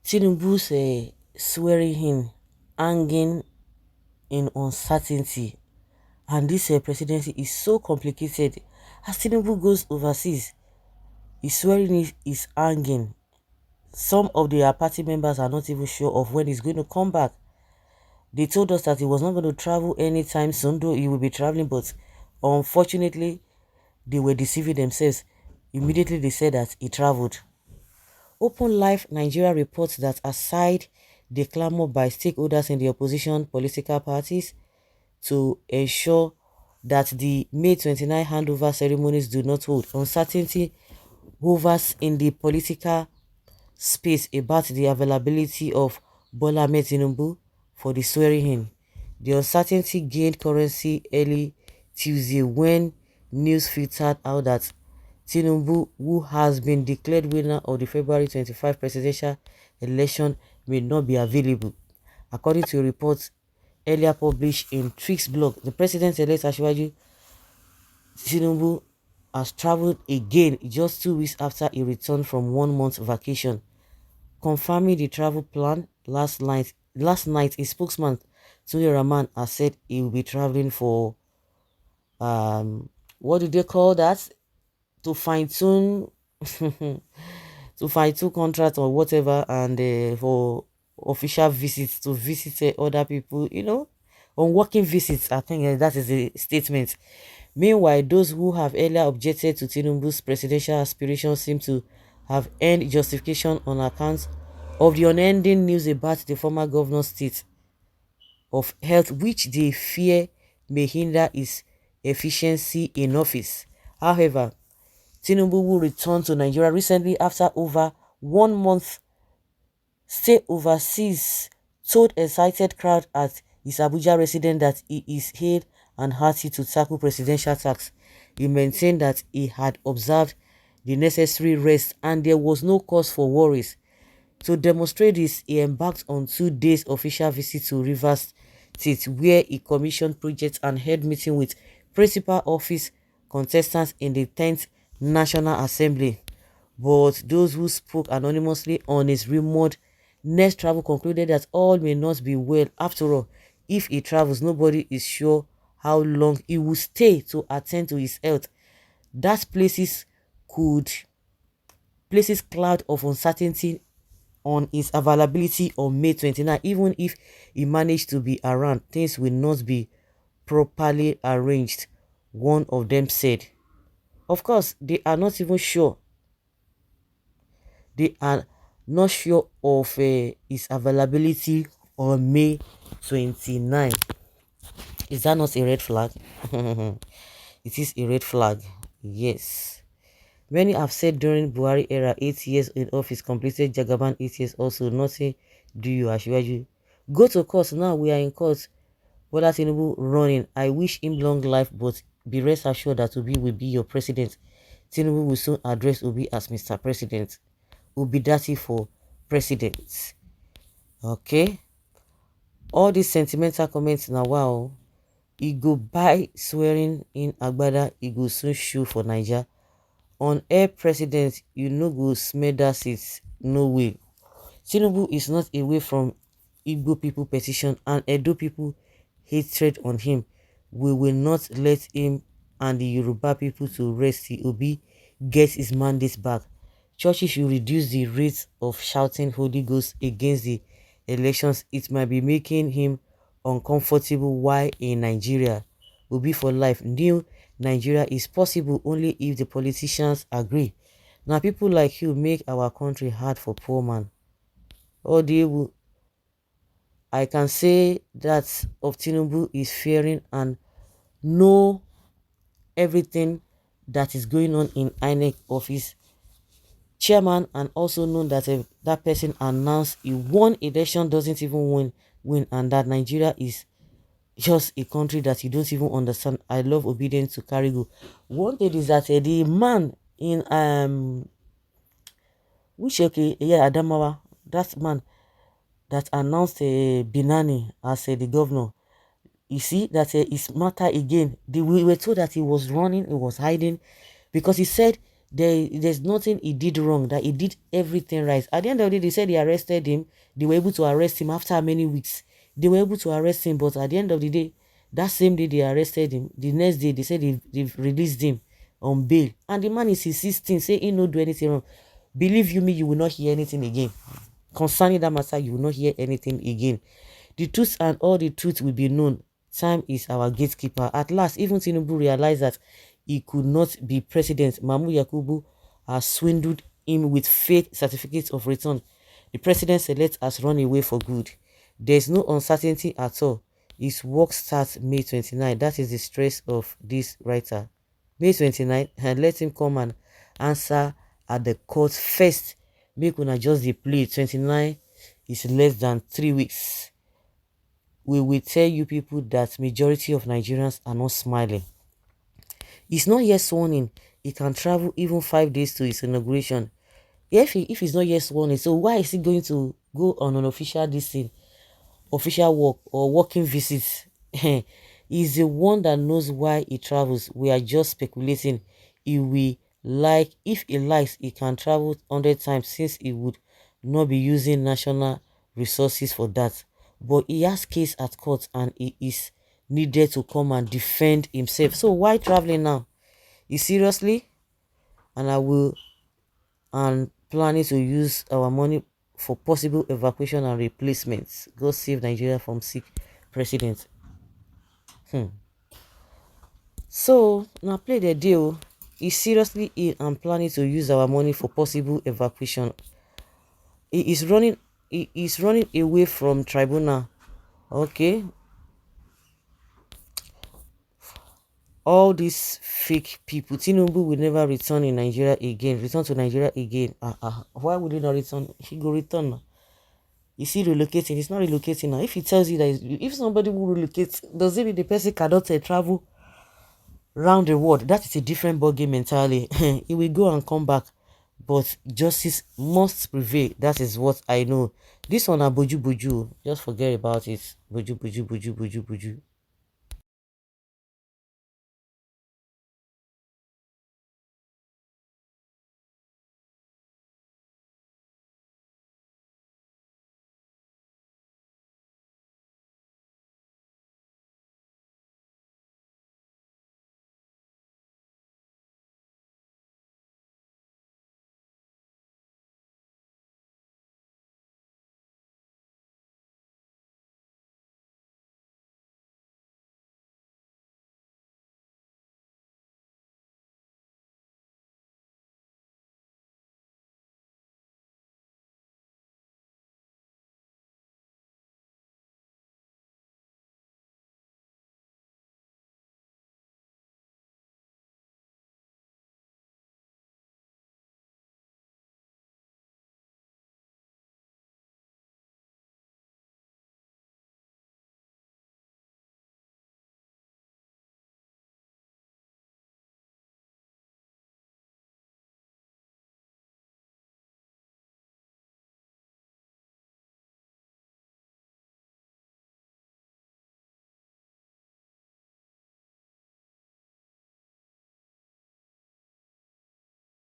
Tinubu's swearing-in hanging in uncertainty, and this presidency is so complicated. As Tinubu goes overseas, his swearing is hanging. Some of their party members are not even sure of when he's going to come back. They told us that he was not going to travel anytime soon, though he will be traveling, but unfortunately, they were deceiving themselves. Immediately, they said that he traveled. Open Life Nigeria reports that aside the clamor by stakeholders in the opposition political parties to ensure that the May 29 handover ceremonies do not hold, uncertainty hovers in the political space about the availability of Bola Ahmed Tinubu for the swearing-in. The uncertainty gained currency early Tuesday when news filtered out that Tinubu, who has been declared winner of the February 25 presidential election, may not be available. According to reports earlier published in Trix blog, the president-elect Asiwaju Tinubu has traveled again just 2 weeks after he returned from 1 month vacation. Confirming the travel plan last night, a spokesman Tunde Rahman has said he will be traveling for what do they call that? To fine tune to fine tune contract or whatever, and for official visits to visit other people, on working visits. I think that is the statement. Meanwhile, those who have earlier objected to Tinubu's presidential aspirations seem to have earned justification on account of the unending news about the former governor's state of health, which they fear may hinder his efficiency in office. However, Tinubu, who returned to Nigeria recently after over 1 month stay overseas, told excited crowd at his Abuja residence that he is hale and hearty to tackle presidential tasks. He maintained that he had observed the necessary rest and there was no cause for worries. To demonstrate this, he embarked on 2 days official visit to Rivers State, where he commissioned projects and held meeting with principal office contestants in the 10th National Assembly. But those who spoke anonymously on his rumored next travel concluded that all may not be well. After all, if he travels, nobody is sure how long he will stay to attend to his health. That places cloud of uncertainty on his availability on May 29. Even if he managed to be around, things will not be properly arranged, one of them said. Of course, they are not even sure. They are not sure of his availability on May 29. Is that not a red flag? It is a red flag. Yes. Many have said during Buhari era, 8 years in office, completed Jagaban 8 years also, nothing do you Asiwaju. Go to court, now we are in court. Bola Tinubu running. I wish him long life, but be rest assured that Obi will be your president. Tinubu will soon address Obi as Mr. President. Obi Dati for president. Okay? All these sentimental comments now, wow. He go buy swearing in Agbada, he go soon shoe for Niger. On air president, you no go smell that seat, no way. Tinubu is not away from Igbo people petition and Edo people hatred on him. We will not let him and the Yoruba people to rest till Obi gets his mandate back. Churches should reduce the rate of shouting Holy Ghost against the elections. It might be making him uncomfortable while in Nigeria. Obi for life. New Nigeria is possible only if the politicians agree. Now people like you make our country hard for poor man. Or they will, I can say that of Tinubu is fearing and know everything that is going on in INEC office chairman, and also know that that person announced he won election doesn't even win, and that Nigeria is just a country that you don't even understand. I love obedience to carry go. One thing is that the man in Adamawa, that man that announced Binani as the governor, you see that it's matter again. We were told that he was running, he was hiding, because he said There's nothing he did wrong, that he did everything right. At the end of the day, they said they arrested him. They were able to arrest him after many weeks. They were able to arrest him, but at the end of the day, that same day they arrested him, the next day they said they've released him on bail. And the man is insisting, say he no do anything wrong. Believe you me, you will not hear anything again. Concerning that matter, you will not hear anything again. The truth and all the truth will be known. Time is our gatekeeper. At last, even Tinubu realized that he could not be president. Mamu Yakubu has swindled him with fake certificates of return. The president select has run away for good. There is no uncertainty at all. His work starts May 29. That is the stress of this writer. May 29, and let him come and answer at the court first. Make una just the play. 29 is less than 3 weeks. We will tell you people that majority of Nigerians are not smiling. He's not yet sworn in. He can travel even 5 days to his inauguration. If he's not yet sworn in, so why is he going to go on an official this thing, official work or working visits? He's the one that knows why he travels. We are just speculating. If he likes, he can travel 100 times, since he would not be using national resources for that. But he has case at court and he is needed to come and defend himself. So why traveling now? Is seriously? And I will and planning to use our money for possible evacuation and replacements. God save Nigeria from sick president. So now play the deal. Is seriously ill and planning to use our money for possible evacuation. He is running away from tribunal. Okay. All these fake people. Tinubu will never return in Nigeria again. Return to Nigeria again. Why would he not return? He go return now. Is he relocating? He's not relocating now. If he tells you that if somebody will relocate, does it mean the person cannot travel round the world? That is a different ballgame entirely. He will go and come back, but justice must prevail. That is what I know. This one, boju boju. Just forget about it. Boju boju boju boju boju.